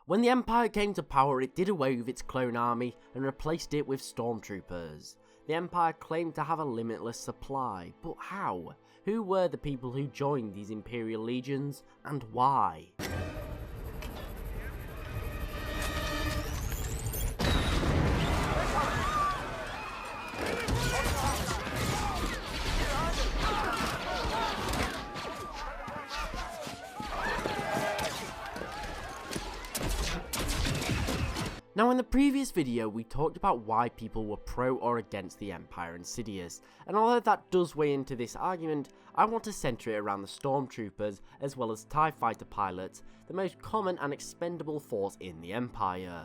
When the Empire came to power, it did away with its clone army and replaced it with Stormtroopers. The Empire claimed to have a limitless supply, but how? Who were the people who joined these Imperial legions, and why? Now in the previous video we talked about why people were pro or against the Empire and Sidious, and although that does weigh into this argument, I want to centre it around the Stormtroopers as well as TIE fighter pilots, the most common and expendable force in the Empire.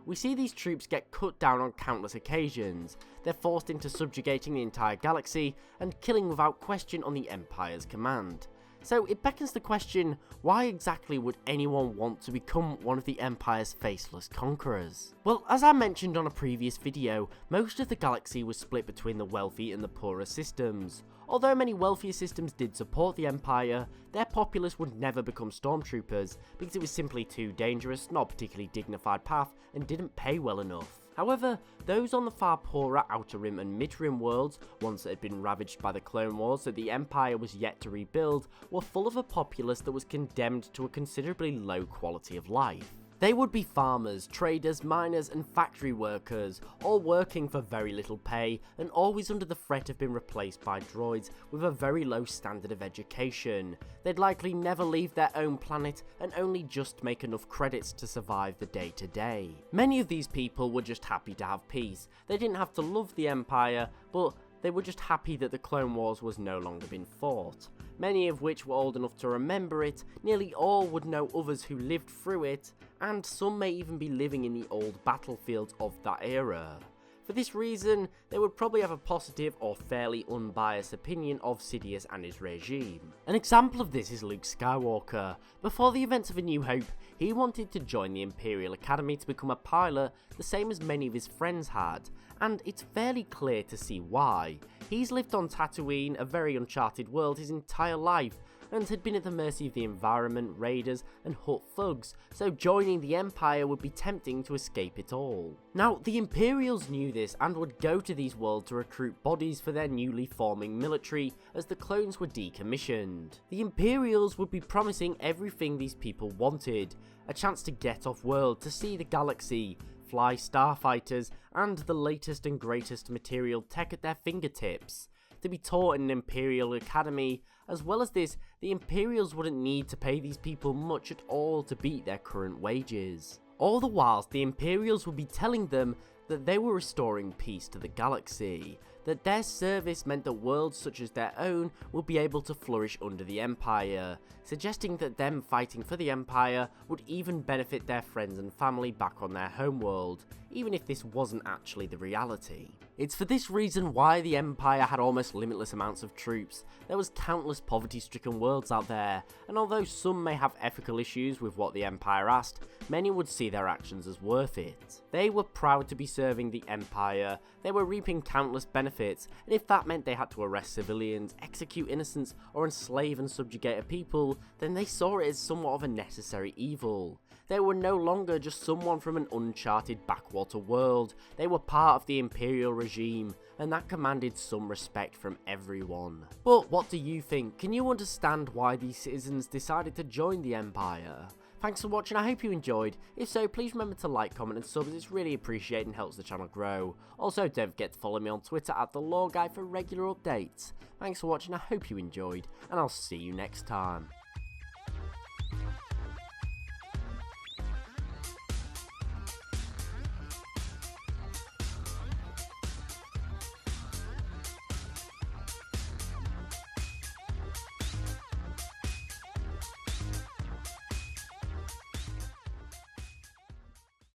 We see these troops get cut down on countless occasions. They're forced into subjugating the entire galaxy and killing without question on the Empire's command. So it beckons the question, why exactly would anyone want to become one of the Empire's faceless conquerors? Well, as I mentioned on a previous video, most of the galaxy was split between the wealthy and the poorer systems. Although many wealthier systems did support the Empire, their populace would never become Stormtroopers because it was simply too dangerous, not a particularly dignified path, and didn't pay well enough. However, those on the far poorer Outer Rim and Mid Rim worlds, ones that had been ravaged by the Clone Wars that the Empire was yet to rebuild, were full of a populace that was condemned to a considerably low quality of life. They would be farmers, traders, miners and factory workers, all working for very little pay and always under the threat of being replaced by droids with a very low standard of education. They'd likely never leave their own planet and only just make enough credits to survive the day to day. Many of these people were just happy to have peace. They didn't have to love the Empire, but they were just happy that the Clone Wars was no longer being fought. Many of which were old enough to remember it, nearly all would know others who lived through it, and some may even be living in the old battlefields of that era. For this reason, they would probably have a positive or fairly unbiased opinion of Sidious and his regime. An example of this is Luke Skywalker. Before the events of A New Hope, he wanted to join the Imperial Academy to become a pilot, the same as many of his friends had, and it's fairly clear to see why. He's lived on Tatooine, a very uncharted world, his entire life, and had been at the mercy of the environment, raiders and Hutt thugs, so joining the Empire would be tempting to escape it all. Now, the Imperials knew this and would go to these worlds to recruit bodies for their newly forming military as the clones were decommissioned. The Imperials would be promising everything these people wanted, a chance to get off world, to see the galaxy, fly starfighters, and the latest and greatest material tech at their fingertips. To be taught in an Imperial Academy. As well as this, the Imperials wouldn't need to pay these people much at all to beat their current wages. All the while, the Imperials would be telling them that they were restoring peace to the galaxy, that their service meant that worlds such as their own would be able to flourish under the Empire, suggesting that them fighting for the Empire would even benefit their friends and family back on their homeworld, even if this wasn't actually the reality. It's for this reason why the Empire had almost limitless amounts of troops. There was countless poverty-stricken worlds out there, and although some may have ethical issues with what the Empire asked, many would see their actions as worth it. They were proud to be serving the Empire, they were reaping countless benefits, and if that meant they had to arrest civilians, execute innocents, or enslave and subjugate a people, then they saw it as somewhat of a necessary evil. They were no longer just someone from an uncharted backwater world, they were part of the Imperial regime, and that commanded some respect from everyone. But what do you think? Can you understand why these citizens decided to join the Empire? Thanks for watching, I hope you enjoyed. If so, please remember to like, comment and sub, as it's really appreciated and helps the channel grow. Also, don't forget to follow me on Twitter at TheLoreGuy for regular updates. Thanks for watching, I hope you enjoyed, and I'll see you next time.